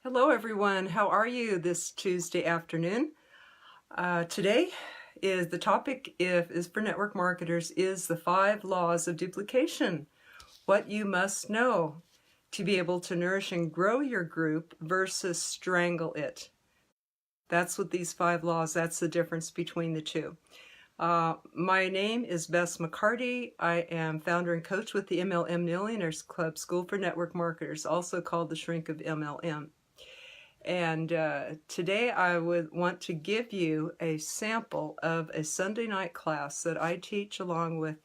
Hello, everyone. How are you this Tuesday afternoon? Today is the topic is for network marketers is the 5 laws of duplication. What you must know to be able to nourish and grow your group versus strangle it. That's what these 5 laws, that's the difference between the two. My name is Bess McCarty. I am founder and coach with the MLM Millionaires Club School for Network Marketers, also called the Shrink of MLM. And today I would want to give you a sample of a Sunday night class that I teach along with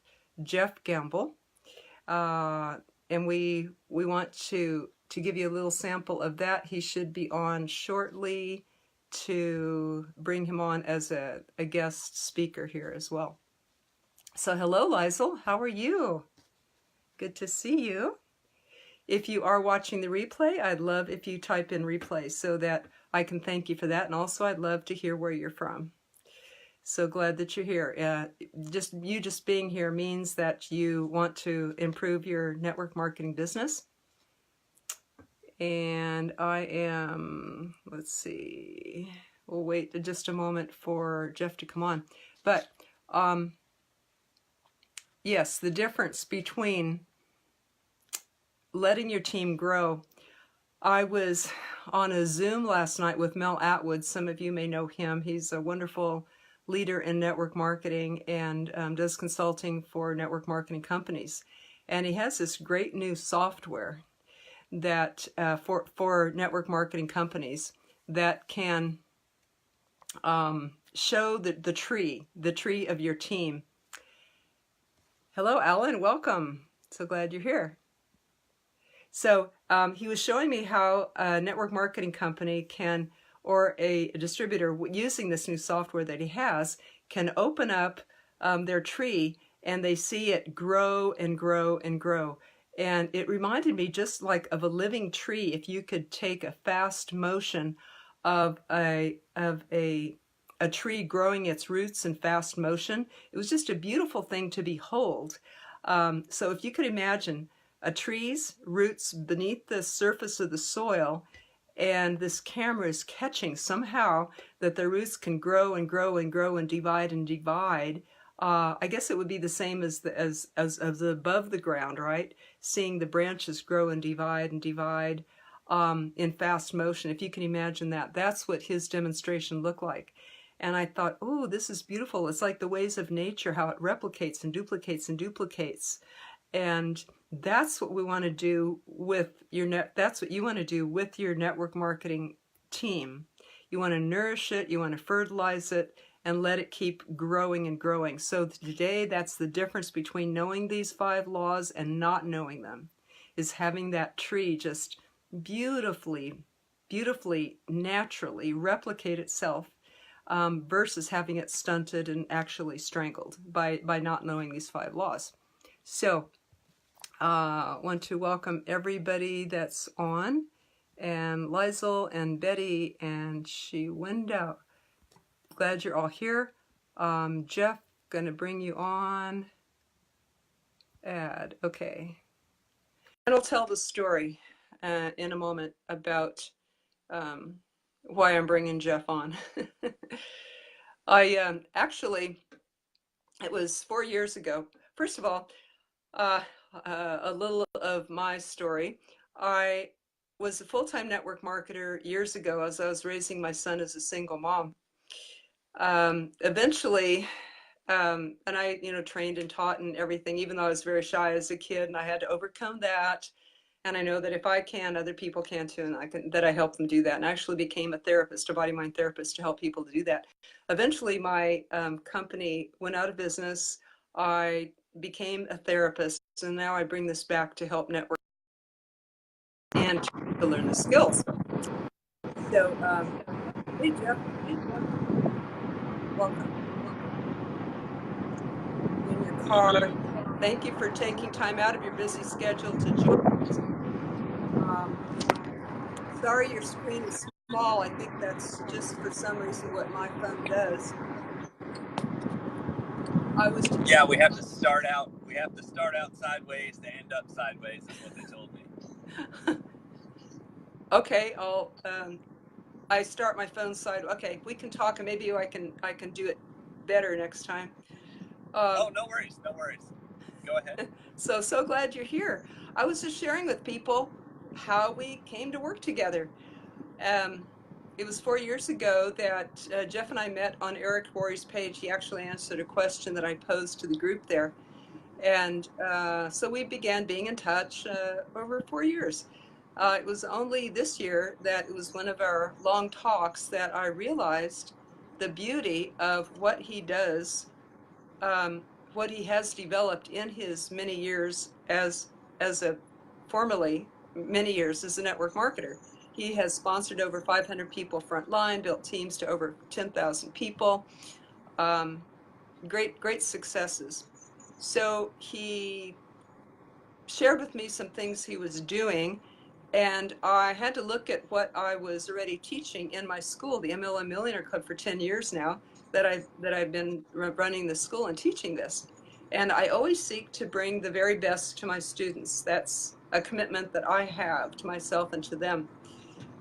Jeff Gamble. And we want to give you a little sample of that. He should be on shortly to bring him on as a guest speaker here as well. So hello, Liesl. How are you? Good to see you. If you are watching the replay, I'd love if you type in replay so that I can thank you for that. And also I'd love to hear where you're from. So glad that you're here. Just being here means that you want to improve your network marketing business. And I am, let's see, we'll wait just a moment for Jeff to come on. But yes, the difference between letting your team grow. I was on a Zoom last night with Mel Atwood. Some of you may know him. He's a wonderful leader in network marketing and does consulting for network marketing companies. And he has this great new software that for network marketing companies that can show the tree of your team. Hello, Alan. Welcome. So glad you're here. So he was showing me how a network marketing company can, or a distributor using this new software that he has, can open up their tree and they see it grow and grow and grow. And it reminded me just like of a living tree. If you could take a fast motion of a tree growing its roots in fast motion, it was just a beautiful thing to behold. So if you could imagine a tree's roots beneath the surface of the soil, and this camera is catching somehow that the roots can grow and grow and grow and divide and divide. I guess it would be the same as above the ground, right? Seeing the branches grow and divide in fast motion. If you can imagine that, that's what his demonstration looked like. And I thought, oh, this is beautiful. It's like the ways of nature, how it replicates and duplicates and duplicates. And that's what we want to do with that's what you want to do with your network marketing team. You want to nourish it, you want to fertilize it, and let it keep growing and growing. So today, that's the difference between knowing these 5 laws and not knowing them, is having that tree just beautifully, naturally replicate itself versus having it stunted and actually strangled by not knowing these 5 laws. So want to welcome everybody that's on, and Liesl and Betty and Shiwenda. Glad you're all here. Jeff, gonna bring you on. Add, okay. And I'll tell the story in a moment about why I'm bringing Jeff on. I actually, it was 4 years ago. First of all, a little of my story. I was a full-time network marketer years ago as I was raising my son as a single mom. Eventually, and I, trained and taught and everything, even though I was very shy as a kid, and I had to overcome that. And I know that if I can, other people can too, and I help them do that. And I actually became a therapist, a body-mind therapist, to help people to do that. Eventually, my company went out of business. I became a therapist, and now I bring this back to help network and to learn the skills. So, hey Jeff, welcome. In your car. Thank you for taking time out of your busy schedule to join us. Sorry your screen is small. I think that's just for some reason what my phone does. Yeah, we have to start out sideways to end up sideways, is what they told me. Okay, I start my phone side. Okay, we can talk, and maybe I can do it better next time. Oh, Um, no worries, no worries. Go ahead. so glad you're here. I was just sharing with people how we came to work together. Um, it was 4 years ago that Jeff and I met on Eric Worre's page. He actually answered a question that I posed to the group there. And so we began being in touch over 4 years. It was only this year that it was one of our long talks that I realized the beauty of what he does, um, what he has developed in his many years as a formerly many years as a network marketer. He has sponsored over 500 people frontline, built teams to over 10,000 people. Um, great successes. So he shared with me some things he was doing, and I had to look at what I was already teaching in my school, the MLM Millionaire Club, for 10 years now that I've been running the school and teaching this. And I always seek to bring the very best to my students. That's a commitment that I have to myself and to them.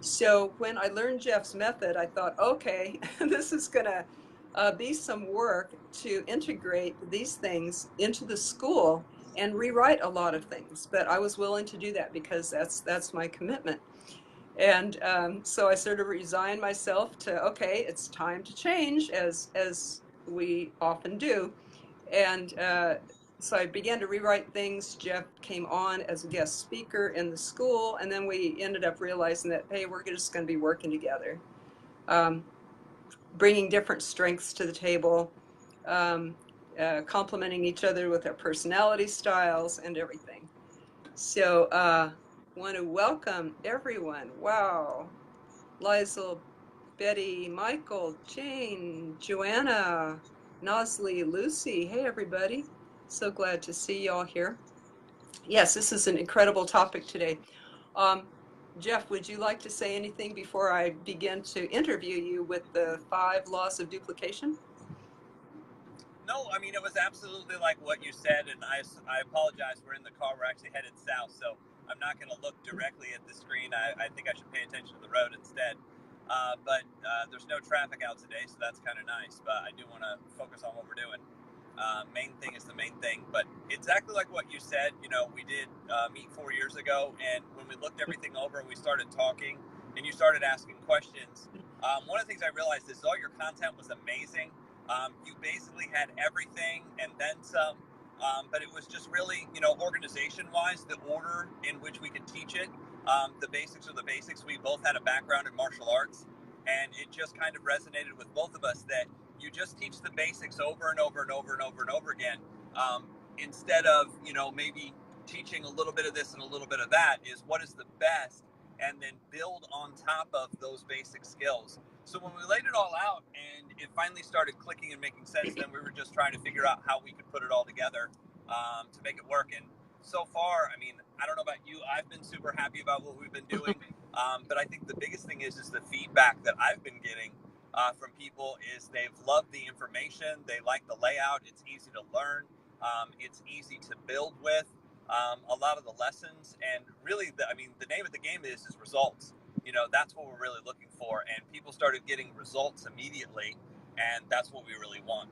So when I learned Jeff's method, I thought, okay, this is going to be some work to integrate these things into the school and rewrite a lot of things. But I was willing to do that because that's my commitment. And so I sort of resigned myself to, okay, it's time to change, as we often do. And so I began to rewrite things. Jeff came on as a guest speaker in the school, and then we ended up realizing that, hey, we're just going to be working together, um, bringing different strengths to the table, um, complementing each other with our personality styles and everything. So want to welcome everyone. Wow. Lizel, Betty, Michael, Jane, Joanna, Nosley, Lucy. Hey, everybody. So glad to see you all here. Yes, this is an incredible topic today. Um, Jeff, would you like to say anything before I begin to interview you with the 5 laws of duplication? No, I mean, it was absolutely like what you said, and I apologize. We're in the car. We're actually headed south, so I'm not going to look directly at the screen. I think I should pay attention to the road instead. But there's no traffic out today, so that's kind of nice. But I do want to focus on what we're doing. Main thing is the main thing. But exactly like what you said, we did meet 4 years ago, and when we looked everything over and we started talking, and you started asking questions, one of the things I realized is all your content was amazing. You basically had everything and then some, but it was just really, organization-wise, the order in which we could teach it. The basics are the basics. We both had a background in martial arts, and it just kind of resonated with both of us that you just teach the basics over and over and over and over and over again, instead of, maybe teaching a little bit of this and a little bit of that. Is what is the best, and then build on top of those basic skills. So when we laid it all out and it finally started clicking and making sense, then we were just trying to figure out how we could put it all together, to make it work. And so far, I mean, I don't know about you, I've been super happy about what we've been doing. But I think the biggest thing is the feedback that I've been getting from people is they've loved the information. They like the layout. It's easy to learn. It's easy to build with. A lot of the lessons, and really, the name of the game is results. That's what we're really looking for, and people started getting results immediately, and that's what we really want.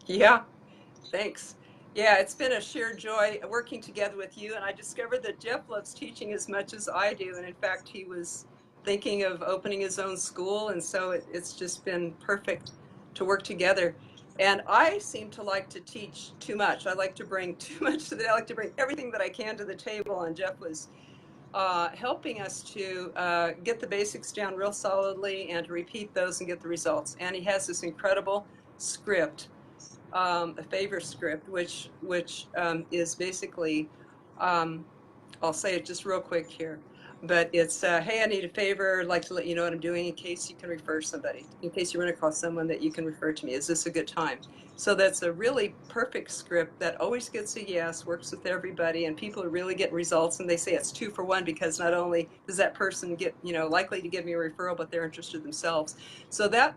Yeah, thanks. Yeah, it's been a sheer joy working together with you. And I discovered that Jeff loves teaching as much as I do. And in fact, he was thinking of opening his own school. And so it's just been perfect to work together. And I seem to like to teach too much. I like to bring too much to the, I like to bring everything that I can to the table. And Jeff was helping us to get the basics down real solidly and to repeat those and get the results. And he has this incredible script, a favor script, which is basically, um, I'll say it just real quick here, but it's, hey, I need a favor. I'd like to let you know what I'm doing in case you can refer somebody, in case you run across someone that you can refer to me. Is this a good time? So that's a really perfect script that always gets a yes, works with everybody, and people are really getting results. And they say it's 2 for 1 because not only does that person get, likely to give me a referral, but they're interested themselves. So that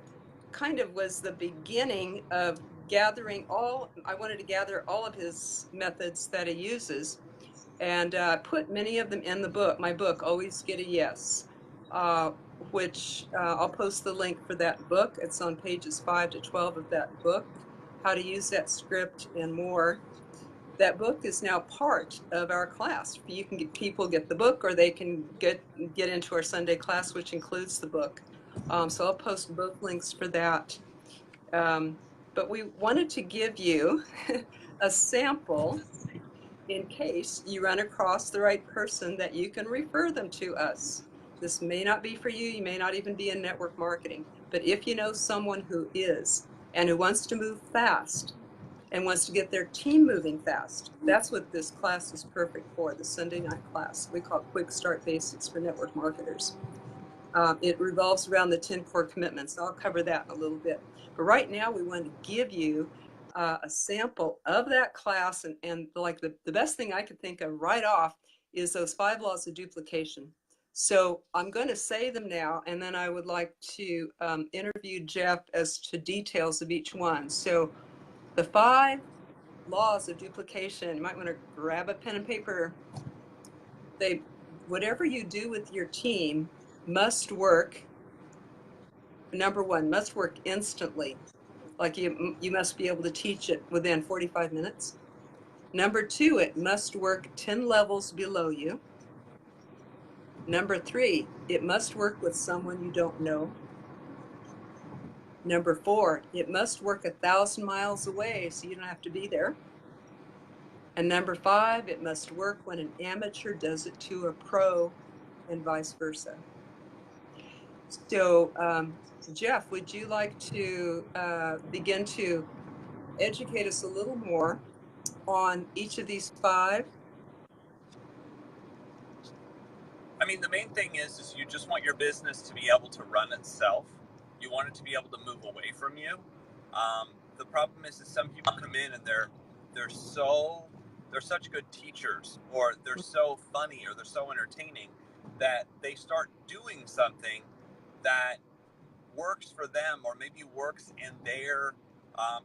kind of was the beginning of gathering I wanted to gather all of his methods that he uses and put many of them in the book. My book, Always Get a Yes. which I'll post the link for that book. It's on pages 5 to 12 of that book, how to use that script and more. That book is now part of our class. You can get people get the book, or they can get into our Sunday class, which includes the book. So I'll post both links for that. But we wanted to give you a sample in case you run across the right person that you can refer them to us. This may not be for you. You may not even be in network marketing. But if you know someone who is and who wants to move fast and wants to get their team moving fast, that's what this class is perfect for, the Sunday night class. We call it Quick Start Basics for Network Marketers. It revolves around the 10 core commitments. I'll cover that in a little bit. But right now, we want to give you a sample of that class. And like the best thing I could think of right off is those 5 laws of duplication. So I'm going to say them now, and then I would like to interview Jeff as to details of each one. So the 5 laws of duplication, you might want to grab a pen and paper. Whatever you do with your team must work. Number 1, must work instantly. Like you must be able to teach it within 45 minutes. Number 2, it must work 10 levels below you. Number 3, it must work with someone you don't know. Number 4, it must work 1,000 miles away so you don't have to be there. And number 5, it must work when an amateur does it to a pro, and vice versa. So, Jeff, would you like to begin to educate us a little more on each of these 5? I mean, the main thing is you just want your business to be able to run itself. You want it to be able to move away from you. The problem is some people come in and they're such good teachers, or they're so funny, or they're so entertaining that they start doing something that works for them, or maybe works in their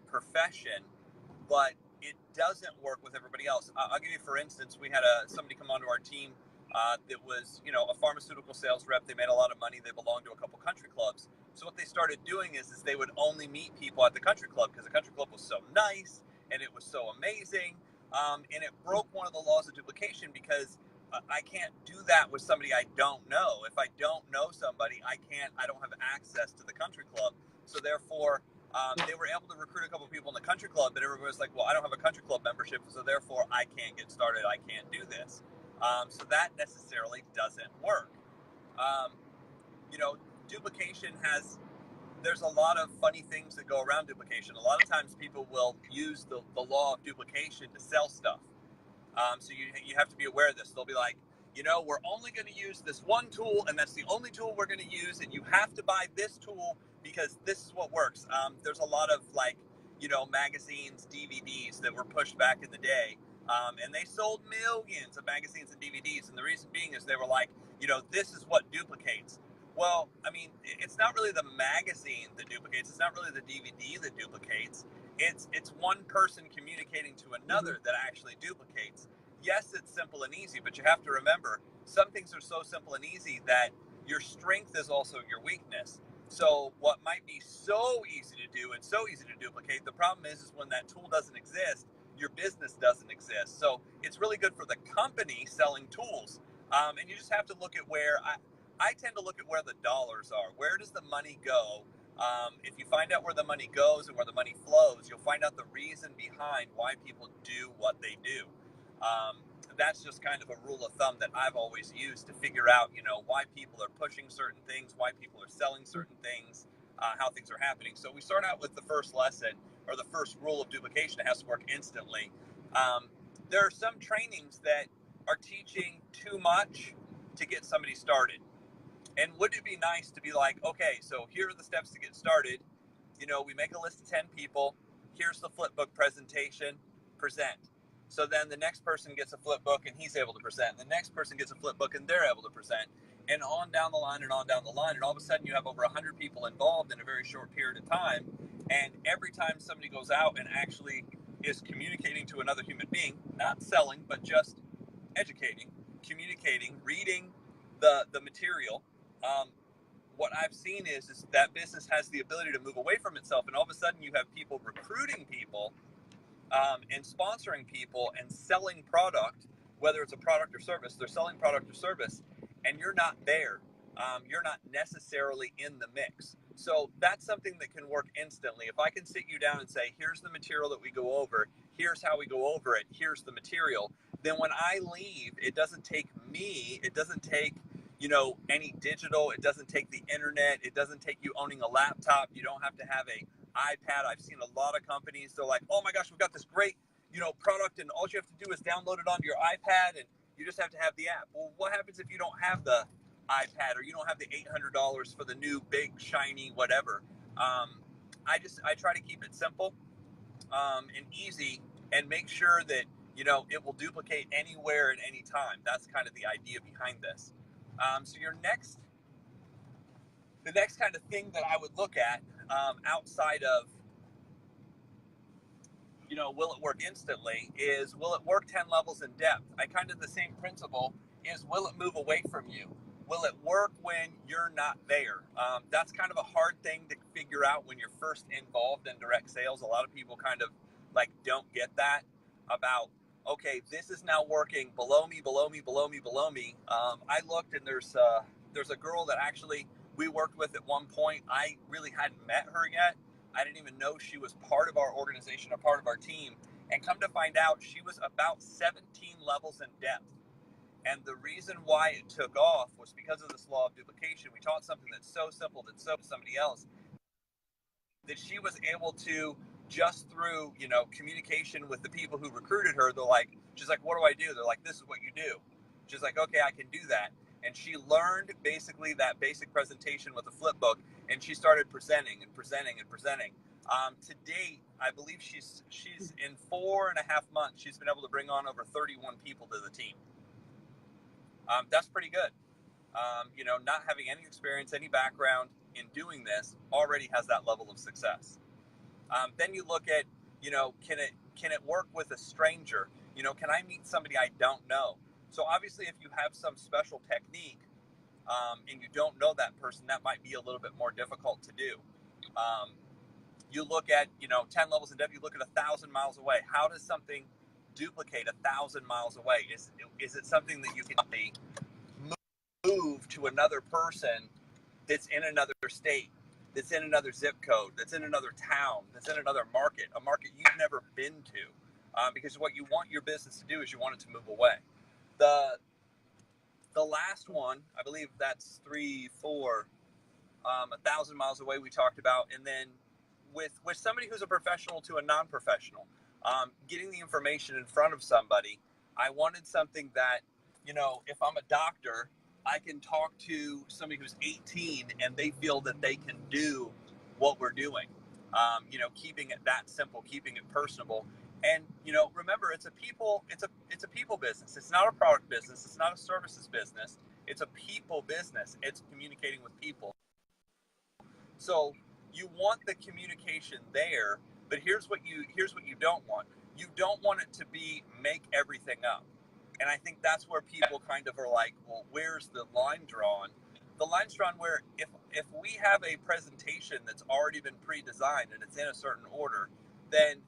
profession, but it doesn't work with everybody else. I'll give you, for instance, we had somebody come onto our team that was, a pharmaceutical sales rep. They made a lot of money. They belonged to a couple country clubs. So what they started doing is they would only meet people at the country club because the country club was so nice and it was so amazing. And it broke one of the laws of duplication, because I can't do that with somebody I don't know. If I don't know somebody, I don't have access to the country club. So therefore, they were able to recruit a couple of people in the country club, but everybody was like, well, I don't have a country club membership, so therefore I can't get started. I can't do this. So that necessarily doesn't work. Duplication there's a lot of funny things that go around duplication. A lot of times people will use the law of duplication to sell stuff. So you have to be aware of this. They'll be like, we're only going to use this one tool, and that's the only tool we're going to use, and you have to buy this tool because this is what works. There's a lot of magazines, DVDs that were pushed back in the day, and they sold millions of magazines and DVDs, and the reason being is they were like, this is what duplicates. Well, I mean, it's not really the magazine that duplicates. It's not really the DVD that duplicates. It's one person communicating to another that actually duplicates. Yes, it's simple and easy, but you have to remember, some things are so simple and easy that your strength is also your weakness. So what might be so easy to do and so easy to duplicate, the problem is when that tool doesn't exist, your business doesn't exist. So it's really good for the company selling tools. And you just have to look at where, I tend to look at where the dollars are. Where does the money go? If you find out where the money goes and where the money flows, you'll find out the reason behind why people do what they do. That's just kind of a rule of thumb that I've always used to figure out, why people are pushing certain things, why people are selling certain things, how things are happening. So we start out with the first lesson, or the first rule of duplication. It has to work instantly. There are some trainings that are teaching too much to get somebody started. And wouldn't it be nice to be like, okay, so here are the steps to get started. We make a list of 10 people. Here's the flip book presentation, present. So then the next person gets a flip book and he's able to present. The next person gets a flip book and they're able to present. And on down the line and on down the line. And all of a sudden you have over 100 people involved in a very short period of time. And every time somebody goes out and actually is communicating to another human being, not selling, but just educating, communicating, reading the material, um, what I've seen is that business has the ability to move away from itself, and all of a sudden you have people recruiting people, and sponsoring people and selling product, whether it's a product or service. They're selling product or service, and you're not there. You're not necessarily in the mix. So that's something that can work instantly. If I can sit you down and say, here's the material that we go over, here's how we go over it, here's the material, then when I leave, it doesn't take me, it doesn't take, any digital, it doesn't take the internet, it doesn't take you owning a laptop, you don't have to have a iPad. I've seen a lot of companies, they're like, oh my gosh, we've got this great, product, and all you have to do is download it onto your iPad, and you just have to have the app. Well, what happens if you don't have the iPad, or you don't have the $800 for the new big shiny whatever? I try to keep it simple, and easy, and make sure that it will duplicate anywhere at any time. That's kind of the idea behind this. So the next kind of thing that I would look at, outside of will it work instantly, is will it work 10 levels in depth? I kind of the same principle is, will it move away from you? Will it work when you're not there? That's kind of a hard thing to figure out when you're first involved in direct sales. A lot of people kind of like don't get that about, okay, this is now working below me, below me, below me, below me. I looked, and there's a girl that actually we worked with at one point. I really hadn't met her yet. I didn't even know she was part of our organization, a part of our team. And come to find out, she was about 17 levels in depth. And the reason why it took off was because of this law of duplication. We taught something that's so simple that so somebody else, that she was able to, just through, communication with the people who recruited her, she's like, what do I do? They're like, this is what you do. She's like, okay, I can do that. And she learned basically that basic presentation with a flip book, and she started presenting and presenting and presenting. To date, I believe she's in 4.5 months, she's been able to bring on over 31 people to the team. That's pretty good. Not having any experience, any background in doing this, already has that level of success. Then you look at, can it work with a stranger? Can I meet somebody I don't know? So obviously, if you have some special technique, and you don't know that person, that might be a little bit more difficult to do. You look at, 10 levels in depth, you look at 1,000 miles away. How does something duplicate 1,000 miles away? Is it something that you can move to another person that's in another state, that's in another zip code, that's in another town, that's in another market, a market you've never been to? Because what you want your business to do is you want it to move away. The last one, I believe that's 1,000 miles away we talked about. And then with somebody who's a professional to a non-professional, getting the information in front of somebody, I wanted something that, if I'm a doctor, I can talk to somebody who's 18 and they feel that they can do what we're doing. Keeping it that simple, keeping it personable. And, remember, it's a people business. It's not a product business. It's not a services business. It's a people business. It's communicating with people. So you want the communication there, but here's what you don't want. You don't want it to be make everything up. And I think that's where people kind of are like, well, where's the line drawn? The line's drawn where if we have a presentation that's already been pre-designed and it's in a certain order, then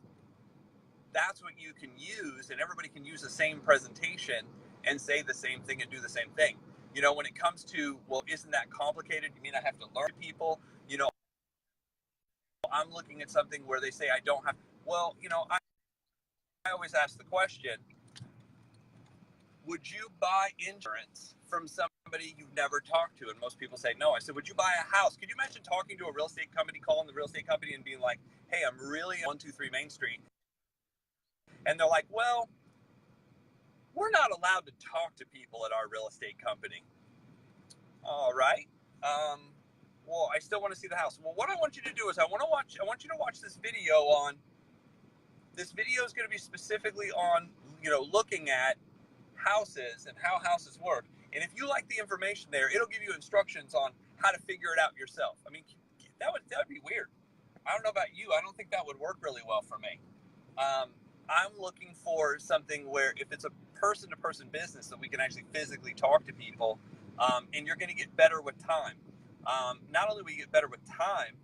that's what you can use, and everybody can use the same presentation and say the same thing and do the same thing. When it comes to, well, isn't that complicated? You mean I have to learn people? I'm looking at something where they say I don't have, well, I always ask the question, would you buy insurance from somebody you've never talked to? And most people say no. I said, would you buy a house? Could you imagine talking to a real estate company, calling the real estate company and being like, hey, I'm really 123 Main Street. And they're like, well, we're not allowed to talk to people at our real estate company. All right. Well, I still want to see the house. Well, what I want you to do is I want you to watch this video on, this video is going to be specifically on, looking at houses and how houses work. And if you like the information there, it'll give you instructions on how to figure it out yourself. I mean, that would be weird. I don't know about you. I don't think that would work really well for me. I'm looking for something where if it's a person-to-person business that we can actually physically talk to people, and you're going to get better with time. Not only will you get better with time,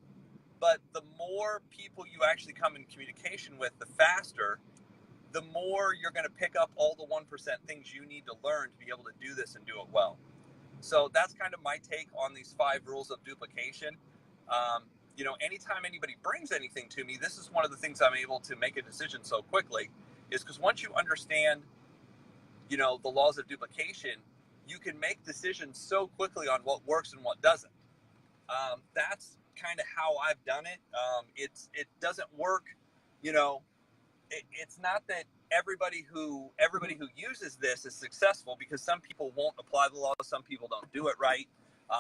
but the more people you actually come in communication with, the faster, the more you're going to pick up all the 1% things you need to learn to be able to do this and do it well. So that's kind of my take on these 5 rules of duplication. Anytime anybody brings anything to me, this is one of the things I'm able to make a decision so quickly, is because once you understand, the laws of duplication, you can make decisions so quickly on what works and what doesn't. That's kind of how I've done it. It doesn't work, it's not that everybody who uses this is successful, because some people won't apply the laws, some people don't do it right,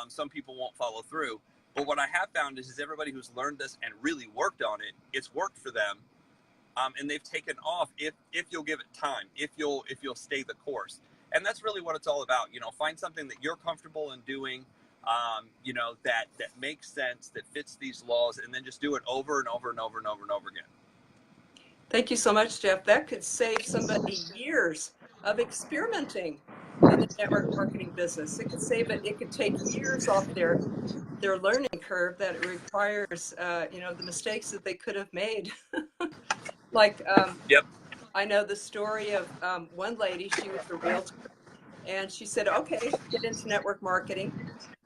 some people won't follow through. But what I have found is everybody who's learned this and really worked on it, it's worked for them, and they've taken off if you'll give it time, if you'll stay the course. And that's really what it's all about. Find something that you're comfortable in doing, that makes sense, that fits these laws, and then just do it over and over and over and over and over again. Thank you so much, Jeff. That could save somebody years of experimenting in the network marketing business. It could save it. It could take years off their learning curve that it requires, the mistakes that they could have made. Like, Yep. I know the story of one lady. She was a realtor, and she said, "Okay, get into network marketing."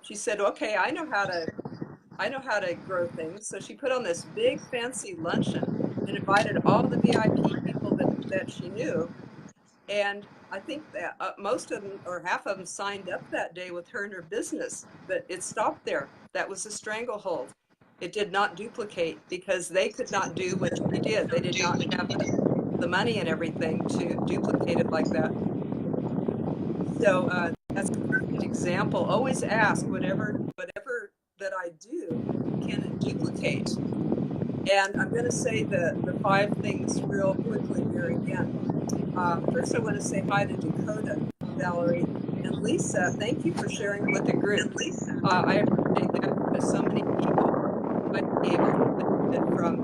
She said, "Okay, I know how to grow things." So she put on this big fancy luncheon and invited all the VIP people that she knew. And I think that most of them, or half of them, signed up that day with her and her business, but it stopped there. That was a stranglehold. It did not duplicate because they could not do what she did. They did not have the money and everything to duplicate it like that. So that's a perfect example. Always ask whatever that I do, can it duplicate? And I'm going to say the 5 things real quickly here again. First, I want to say hi to Dakota, Valerie, and Lisa. Thank you for sharing with the group. I appreciate that, because so many people might be able to benefit from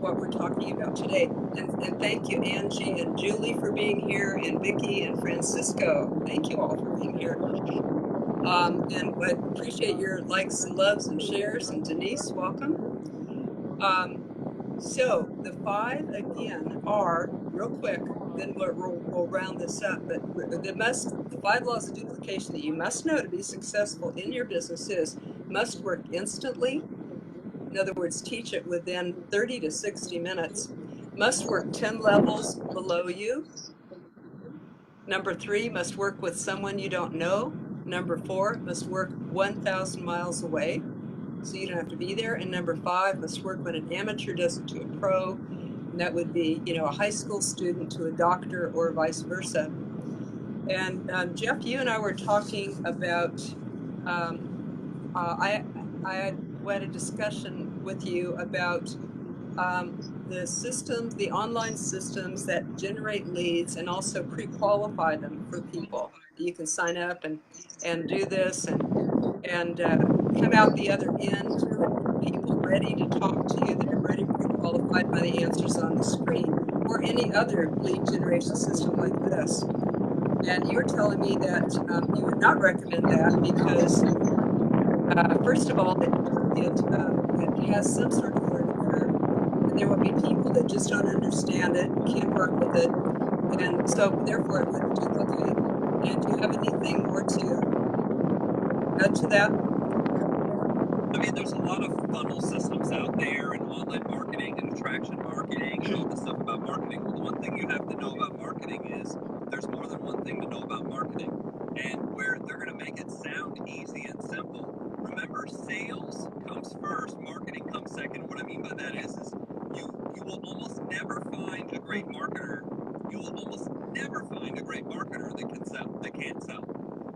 what we're talking about today. And thank you, Angie and Julie, for being here, and Vicki and Francisco. Thank you all for being here. And I appreciate your likes and loves and shares. And Denise, welcome. So the 5 again are, real quick, then we'll round this up, but the 5 laws of duplication that you must know to be successful in your business is: must work instantly. In other words, teach it within 30 to 60 minutes. Must work 10 levels below you. Number 3, must work with someone you don't know. Number 4, must work 1,000 miles away, so you don't have to be there. And number 5, must work when an amateur does it to a pro. And that would be, a high school student to a doctor, or vice versa. And Jeff, you and I were talking about, I had a discussion with you about the systems, the online systems that generate leads and also pre-qualify them for people. You can sign up and do this and come out the other end with people ready to talk to you, that are ready pre-qualified by the answers on the screen, or any other lead generation system like this. And you were telling me that you would not recommend that because, first of all, it has some sort of learning curve, and there will be people that just don't understand it, can't work with it, and so therefore it wouldn't duplicate. And do you have anything more to add to that? I mean, there's a lot of funnel systems out there, and online marketing and attraction marketing and all this stuff about marketing. Well, the one thing you have to know about marketing is there's more than one thing to know about marketing, and where they're going to make it sound easy and simple. Remember, sales comes first, marketing comes second. What I mean by that is you will almost never find a great marketer. You will almost never find a great marketer that can't sell.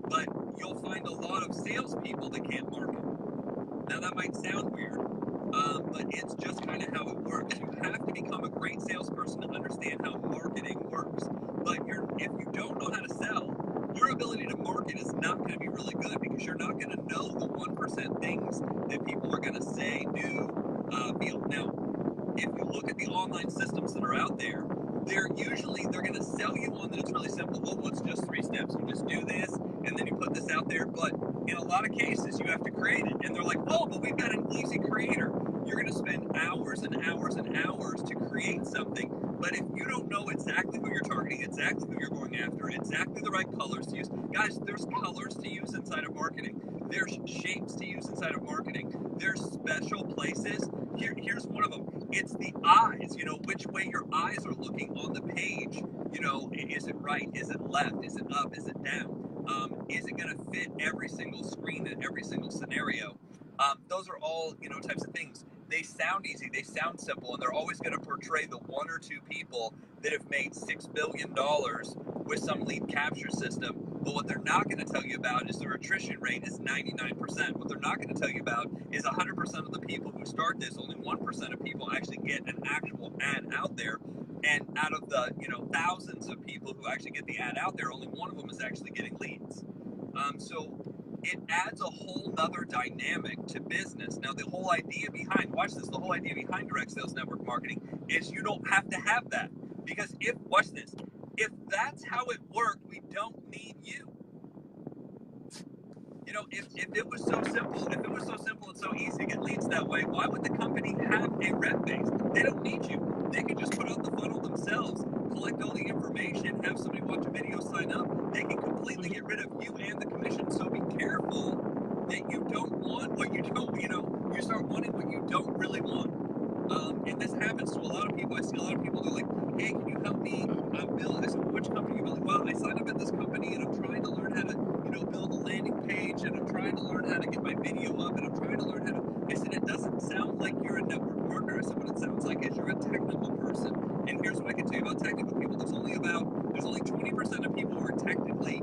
But you'll find a lot of salespeople that can't market. Now that might sound weird, but it's just kind of how it works. You have to become a great salesperson to understand how marketing works. But if you don't know how to sell, your ability to market is not going to be really good, because you're not going to know the 1% things that people are going to say, do, feel. Now, if you look at the online systems that are out there, they're going to sell you one that it's really simple. Oh, well, it's just 3 steps. You just do this, and then you put this there, but in a lot of cases you have to create it. And they're like, oh, but we've got an easy creator. You're going to spend hours and hours and hours to create something, but if you don't know exactly who you're targeting, exactly who you're going after, exactly the right colors to use, guys, there's colors to use inside of marketing. There's shapes to use inside of marketing. There's special places. Here's one of them. It's the eyes, which way your eyes are looking on the page. Is it right? Is it left? Is it up? Is it down? Is it going to fit every single screen in every single scenario? Those are all, types of things. They sound easy, they sound simple, and they're always going to portray the one or two people that have made $6 billion with some lead capture system. But what they're not going to tell you about is their attrition rate is 99%. What they're not going to tell you about is 100% of the people who start this, only 1% of people actually get an actual ad out there. And out of the thousands of people who actually get the ad out there, only one of them is actually getting leads. So it adds a whole nother dynamic to business. Now, the whole idea behind, watch this, the whole idea behind direct sales network marketing is you don't have to have that. Because watch this, if that's how it worked, we don't need you. If it was so simple, and so easy to get leads that way, why would the company have a rep base? They don't need you. They could just put out the funnel themselves, collect all the information, have somebody watch a video, sign up. They can completely get rid of you and the commission. So be careful that you don't want what you don't, you start wanting what you don't really want. And this happens to a lot of people. I see a lot of people, they're like, hey, can you help me build? I said, which company are you building? Well, I signed up at this company and I'm trying to learn how to, build a landing page, and I'm trying to learn how to get my video up, and I'm trying to learn how to, I said, it doesn't sound like you're a network marketer. I said, what it sounds like is you're a technical person. And here's what I can tell you about technical people. There's only 20% of people who are technically,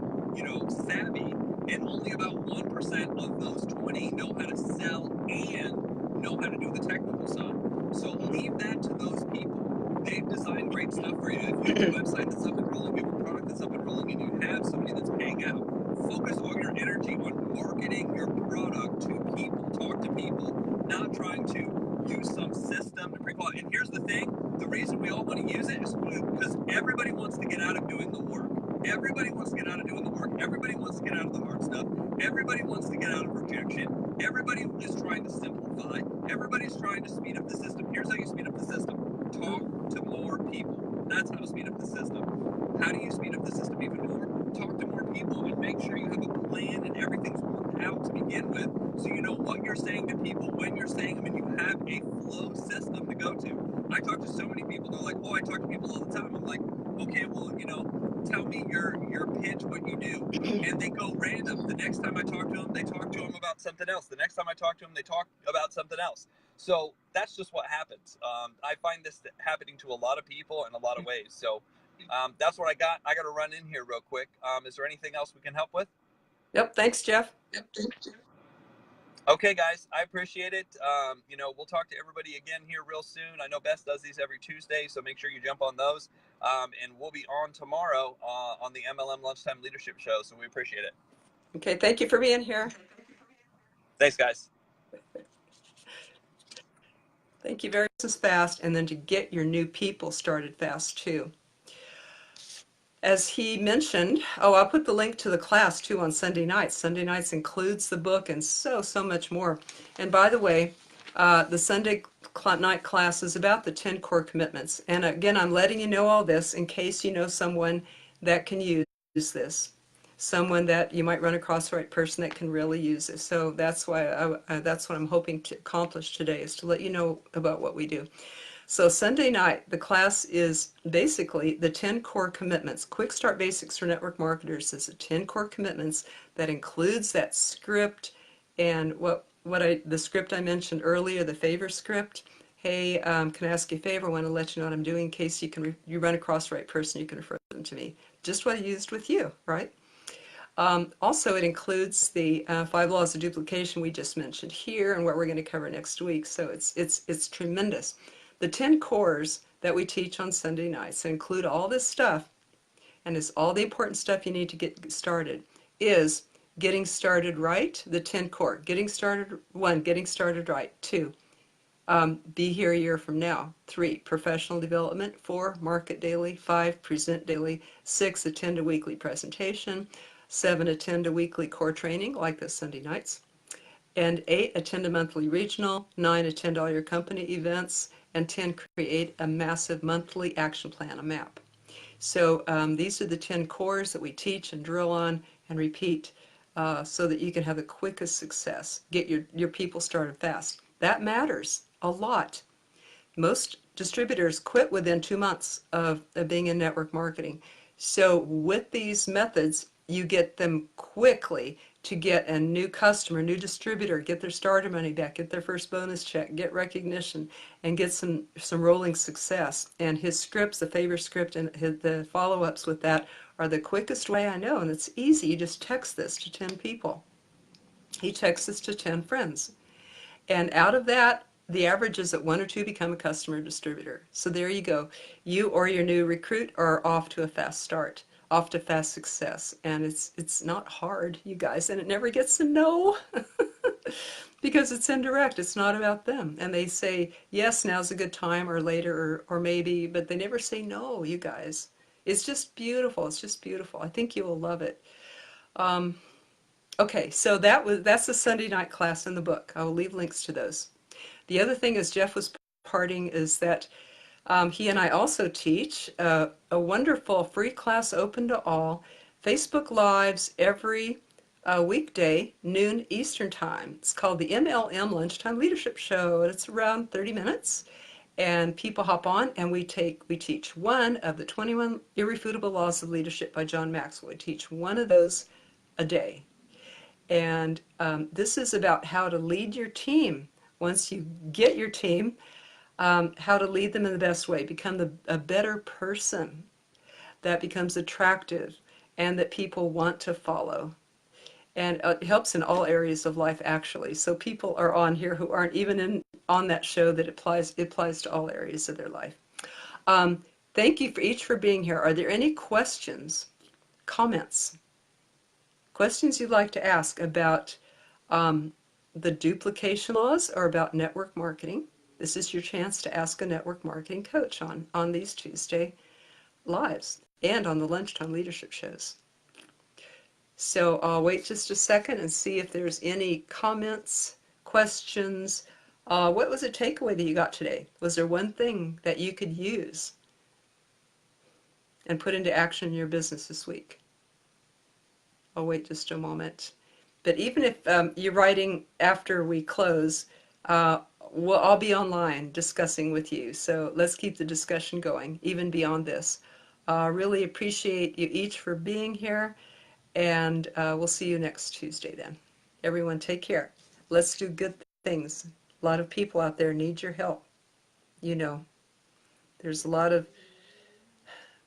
savvy, and only about 1% of those 20 know how to sell and know how to do the technical side. So leave that to those people. They've designed great stuff for you. If you have a website that's up and rolling, you have a product that's up and rolling, and you have somebody that's paying out, focus all your energy on marketing your product to people. Talk to people, not trying to use some system to pre-qualify. And here's the thing, the reason we all want to use it is because everybody wants to get out of doing the work. Everybody wants to get out of doing the work. Everybody wants to get out of the hard stuff. Everybody wants to get out of rejection. Everybody is trying to simplify. Everybody's trying to speed up the system. Here's how you speed up the system. Talk to more people. That's how to speed up the system. How do you speed up the system even more? Talk to more people and make sure you have a plan and everything's worked out to begin with, so you know what you're saying to people, when you're saying them, and you have a flow system to go to. I talk to so many people, they're like, oh, I talk to people all the time. I'm like, okay, well, tell me your pitch, what you do. And they go random. The next time I talk to them, they talk to them about something else. The next time I talk to them, they talk about something else. So that's just what happens. I find this happening to a lot of people in a lot of ways. So that's what I got. I got to run in here real quick. Is there anything else we can help with? Yep. Thanks, Jeff. Okay, guys, I appreciate it. We'll talk to everybody again here real soon. I know Bess does these every Tuesday, so make sure you jump on those. And we'll be on tomorrow on the MLM Lunchtime Leadership Show, so we appreciate it. Okay. Thank you for being here. Thanks, guys. Thank you very much. Fast, and then to get your new people started fast too. As he mentioned, I'll put the link to the class too on Sunday nights. Sunday nights includes the book and so much more. And by the way, the Sunday night class is about the 10 core commitments. And again, I'm letting you know all this in case you know someone that can use this. Someone that you might run across the right person that can really use it. So that's why that's what I'm hoping to accomplish today, is to let you know about what we do. So Sunday night, the class is basically the 10 core commitments. Quick Start Basics for Network Marketers is the 10 core commitments that includes that script and the script I mentioned earlier, the favor script. Hey, can I ask you a favor? I want to let you know what I'm doing in case you run across the right person, you can refer them to me. Just what I used with you, right? Also, it includes the 5 laws of duplication we just mentioned here and what we're going to cover next week. So it's tremendous. The 10 cores that we teach on Sunday nights include all this stuff, and it's all the important stuff you need to get started, is getting started right, the 10 core. Getting started, 1, getting started right. 2, be here a year from now. 3, professional development. 4, market daily. 5, present daily. 6, attend a weekly presentation. 7, attend a weekly core training like this Sunday nights. And 8, attend a monthly regional. 9, attend all your company events. And 10, create a massive monthly action plan, a map. So these are the 10 cores that we teach and drill on and repeat so that you can have the quickest success. Get your people started fast. That matters a lot. Most distributors quit within 2 months of being in network marketing. So with these methods, you get them quickly to get a new customer, new distributor, get their starter money back, get their first bonus check, get recognition, and get some rolling success. And his scripts, the favor script and the follow-ups with that are the quickest way I know. And it's easy. You just text this to 10 people. He texts this to 10 friends. And out of that, the average is that 1 or 2 become a customer distributor. So there you go. You or your new recruit are off to a fast start, off to fast success. And it's not hard, you guys, and it never gets a no because it's indirect. It's not about them. And they say, yes, now's a good time, or later, or maybe, but they never say no, you guys. It's just beautiful. It's just beautiful. I think you will love it. Okay, so that's the Sunday night class in the book. I will leave links to those. The other thing, as Jeff was parting, is that he and I also teach a wonderful free class open to all, Facebook Lives every weekday, noon Eastern Time. It's called the MLM Lunchtime Leadership Show, and it's around 30 minutes. And people hop on, and we teach one of the 21 Irrefutable Laws of Leadership by John Maxwell. We teach one of those a day. And this is about how to lead your team. Once you get your team, how to lead them in the best way, become a better person that becomes attractive and that people want to follow. And it helps in all areas of life, actually. So people are on here who aren't even on that show that it applies to all areas of their life. Thank you for being here. Are there any questions, comments? Questions you'd like to ask about the duplication laws or about network marketing? This is your chance to ask a network marketing coach on these Tuesday lives and on the lunchtime leadership shows. So I'll wait just a second and see if there's any comments, questions. What was a takeaway that you got today? Was there one thing that you could use and put into action in your business this week? I'll wait just a moment. But even if you're writing after we close, I'll be online discussing with you. So let's keep the discussion going, even beyond this. Really appreciate you each for being here, and we'll see you next Tuesday then. Everyone, take care. Let's do good things. A lot of people out there need your help. You know, there's a lot of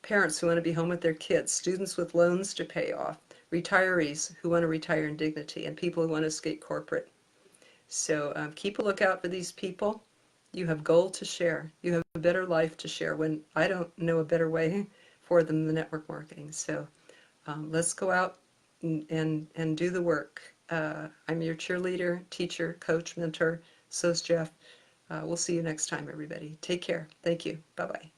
parents who want to be home with their kids, students with loans to pay off, retirees who want to retire in dignity, and people who want to escape corporate. So keep a lookout for these people. You have gold to share. You have a better life to share when I don't know a better way for them than network marketing. So let's go out and do the work. I'm your cheerleader, teacher, coach, mentor. So's Jeff. We'll see you next time, everybody. Take care. Thank you. Bye-bye.